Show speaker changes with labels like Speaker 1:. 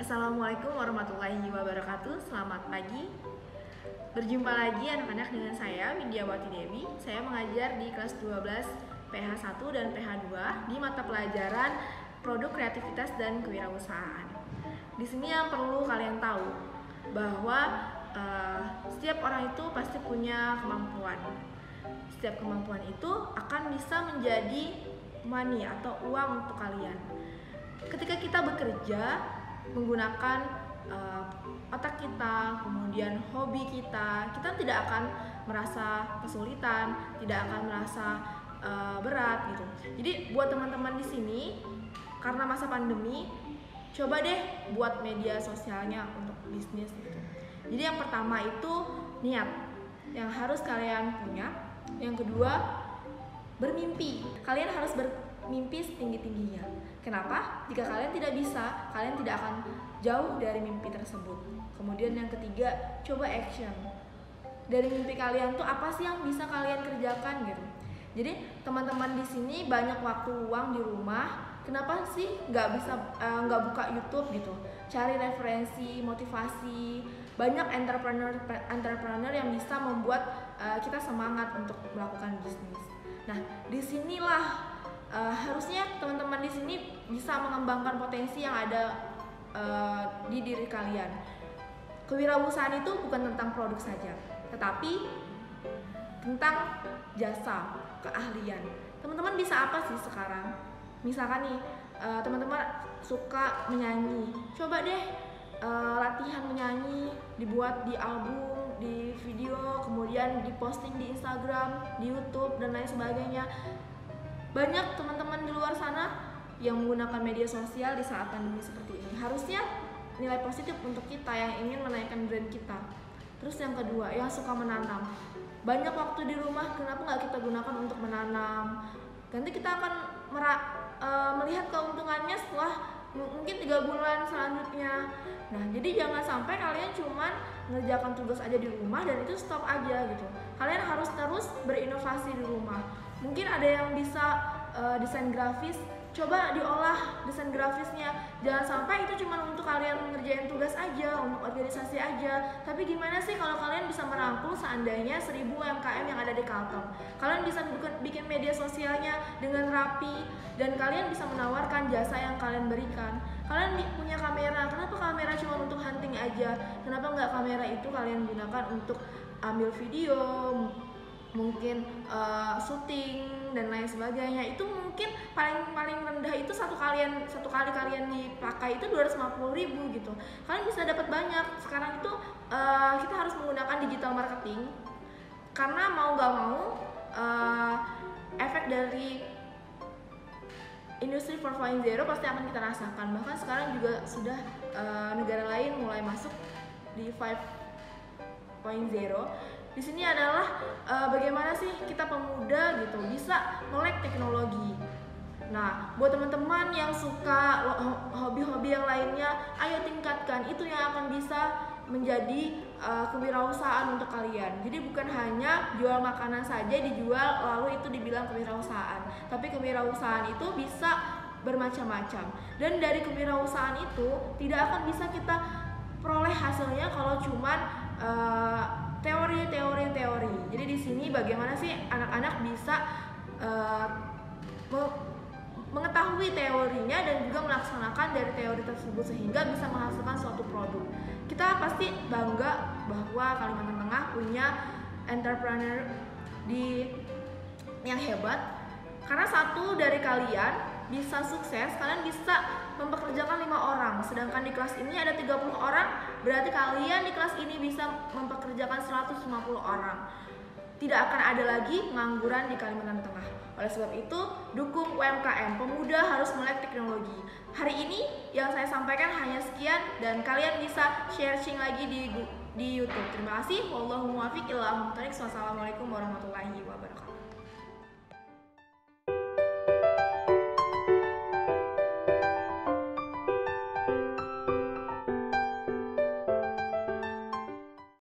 Speaker 1: Assalamualaikum warahmatullahi wabarakatuh. Selamat pagi. Berjumpa lagi anak-anak dengan saya Widyawati Dewi. Saya mengajar di kelas 12 PH1 dan PH2 di mata pelajaran Produk Kreativitas dan Kewirausahaan. Di sini yang perlu kalian tahu bahwa setiap orang itu pasti punya kemampuan. Setiap kemampuan itu akan bisa menjadi money atau uang untuk kalian. Ketika kita bekerja menggunakan otak kita, kemudian hobi kita tidak akan merasa kesulitan, tidak akan merasa berat gitu. Jadi buat teman-teman di sini, karena masa pandemi, coba deh buat media sosialnya untuk bisnis gitu. Jadi yang pertama itu niat yang harus kalian punya. Yang kedua, bermimpi. Kalian harus bermimpi setinggi-tingginya. Kenapa? Jika kalian tidak bisa, kalian tidak akan jauh dari mimpi tersebut. Kemudian yang ketiga, coba action. Dari mimpi kalian tuh apa sih yang bisa kalian kerjakan gitu. Jadi teman-teman di sini banyak waktu luang di rumah. Kenapa sih nggak buka YouTube gitu? Cari referensi, motivasi. Banyak entrepreneur yang bisa membuat kita semangat untuk melakukan bisnis. Nah, disinilah harusnya teman-teman di sini bisa mengembangkan potensi yang ada di diri kalian. Kewirausahaan itu bukan tentang produk saja, tetapi tentang jasa, keahlian. Teman-teman bisa apa sih sekarang? Misalkan nih, teman-teman suka menyanyi, coba deh latihan menyanyi, dibuat di album, di video, kemudian diposting di Instagram, di YouTube, dan lain sebagainya. Banyak teman-teman di luar sana yang menggunakan media sosial di saat pandemi seperti ini. Harusnya nilai positif untuk kita yang ingin menaikkan brand kita. Terus yang kedua, yang suka menanam. Banyak waktu di rumah, kenapa nggak kita gunakan untuk menanam? Nanti kita akan melihat keuntungannya setelah mungkin 3 bulan selanjutnya. Nah, jadi jangan sampai kalian cuman ngerjakan tugas aja di rumah dan itu stop aja gitu. Kalian harus terus berinovasi di rumah. Mungkin ada yang bisa desain grafis, coba diolah desain grafisnya. Jangan sampai itu cuma untuk kalian ngerjain tugas aja, untuk organisasi aja. Tapi gimana sih kalau kalian bisa merangkul seandainya 1000 UMKM yang ada di Kalteng. Kalian bisa bikin media sosialnya dengan rapi dan kalian bisa menawarkan jasa yang kalian berikan. Kalian punya kamera, kenapa kamera cuma untuk hunting aja? Kenapa nggak kamera itu kalian gunakan untuk ambil video, mungkin syuting dan lain sebagainya. Itu mungkin paling rendah itu satu kali kalian dipakai itu 250.000 gitu. Kalian bisa dapat banyak. Sekarang itu kita harus menggunakan digital marketing karena mau nggak mau efek dari industri 4.0 pasti akan kita rasakan. Bahkan sekarang juga sudah negara lain mulai masuk di 5.0. Di sini adalah bagaimana sih kita pemuda gitu bisa melek teknologi. Nah, buat teman-teman yang suka hobi-hobi yang lainnya, ayo tingkatkan. Itu yang akan bisa menjadi kewirausahaan untuk kalian. Jadi bukan hanya jual makanan saja dijual lalu itu dibilang kewirausahaan. Tapi kewirausahaan itu bisa bermacam-macam. Dan dari kewirausahaan itu tidak akan bisa kita peroleh hasilnya kalau cuman teori. Jadi di sini bagaimana sih anak-anak bisa mengetahui teorinya dan juga melaksanakan dari teori tersebut sehingga bisa menghasilkan suatu produk. Kita pasti bangga bahwa Kalimantan Tengah punya entrepreneur yang hebat. Karena satu dari kalian bisa sukses, kalian bisa mempekerjakan 5 orang. Sedangkan di kelas ini ada 30 orang, berarti kalian di kelas ini bisa mempekerjakan 150 orang. Tidak akan ada lagi pengangguran di Kalimantan Tengah. Oleh sebab itu, dukung UMKM. Pemuda harus melek teknologi. Hari ini yang saya sampaikan hanya sekian dan kalian bisa sharing lagi di YouTube. Terima kasih. Wallahul muwaffiq ila aqwamit thoriq. Wassalamualaikum warahmatullahi wabarakatuh.